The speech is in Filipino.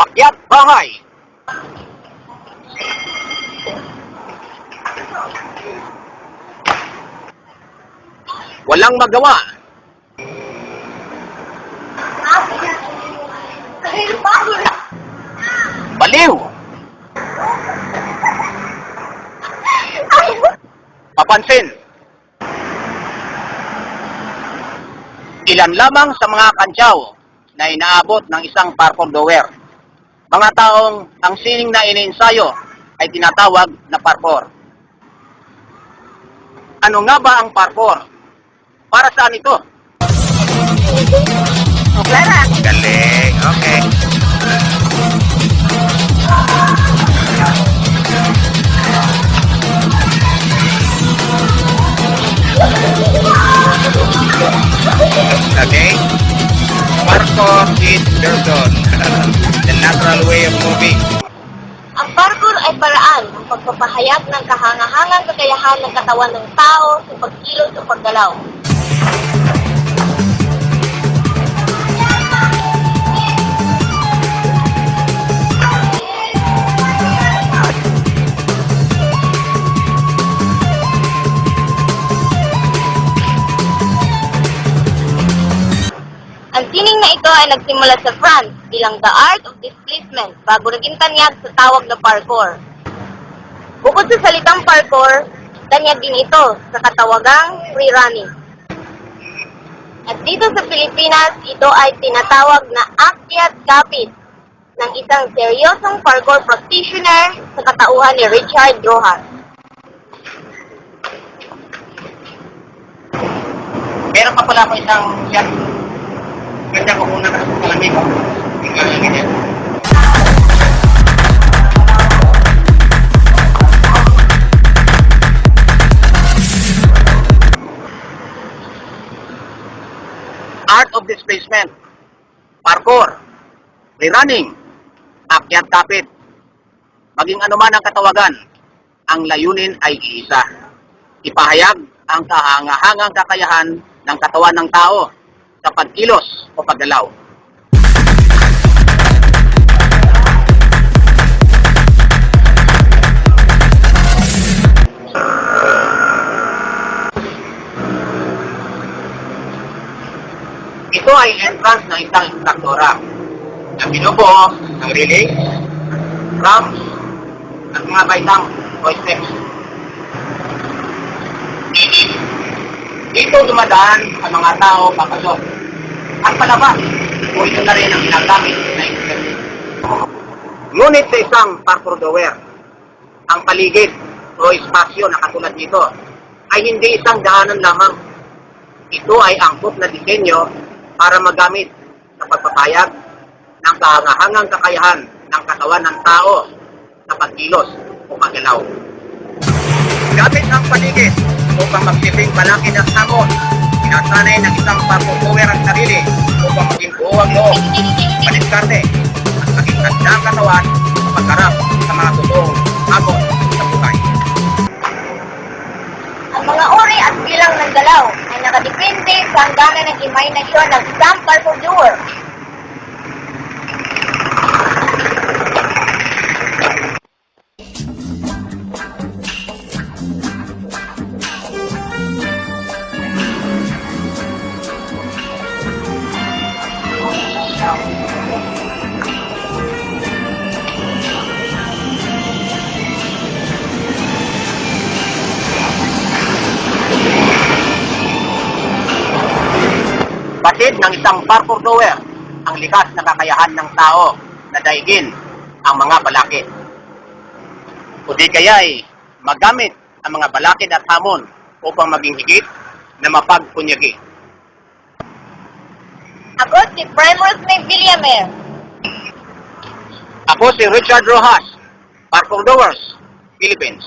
Akyat bahay. Walang magawa. Baliw. Papansin. Ilan lamang sa mga kantsaw na inaabot ng isang parkour doer. Mga taong ang sining na iniensayo ay tinatawag na parkour. Ano nga ba ang parkour? Para saan ito? Clara. Galing, okay. Okay? Parkour is person. The natural way of moving. Ang parkour ay paraan ng pagpapahayag ng kahangahangang kakayahan ng katawan ng tao sa pagkilos o paggalaw. Ang sining na ito ay nagsimula sa France bilang the art of displacement bago naging tanyag sa tawag na parkour. Bukod sa salitang parkour, tanyag din ito sa katawagang free running. At dito sa Pilipinas, ito ay tinatawag na akyat kapit ng isang seryosong parkour practitioner sa katauhan ni Richard Rojas. Meron pa pala ako isang shot. Ganda ko muna kasi malamig ako. Ganyan. Art of displacement, parkour, free running, akyat kapit. Maging anuman ang katawagan, ang layunin ay iisa. Ipahayag ang kahangahangang kakayahan ng katawan ng tao sa pagkilos o paggalaw. Ito ay entrance ng isang instruktora na binubuo ng relay, ramps, at mga baitang o steps. Dito dumadaan ang mga tao papasok. At palabas, o ito na rin ang ginagamit na steps. Ngunit sa isang parkour doer, ang paligid o espasyo na katulad nito ay hindi isang daanan lamang. Ito ay angkop na disenyo para magamit sa pagpapayag ng kahangahangang kakayahan ng katawan ng tao sa pagkilos o paggalaw. Gamit ang paligid upang magsilbing balakid at hamon, sinasanay ng isang parkour doer ang sarili upang maging buo ang loob, paniskarte, at maging handa ang katawan sa pagharap sa mga totoong hamon sa buhay. Ang mga uri at bilang ng galaw ay nakadepende sa hangganan ng imahinasyon ng isang parkour doer. Batid ng isang parkour doer ang likas na kakayahan ng tao na daigin ang mga balakid. O di kaya'y magamit ang mga balakid at hamon upang maging higit na mapagpunyagi. Ako si Primus May Villamer. Ako si Richard Rojas, Parkour Doers, Philippines.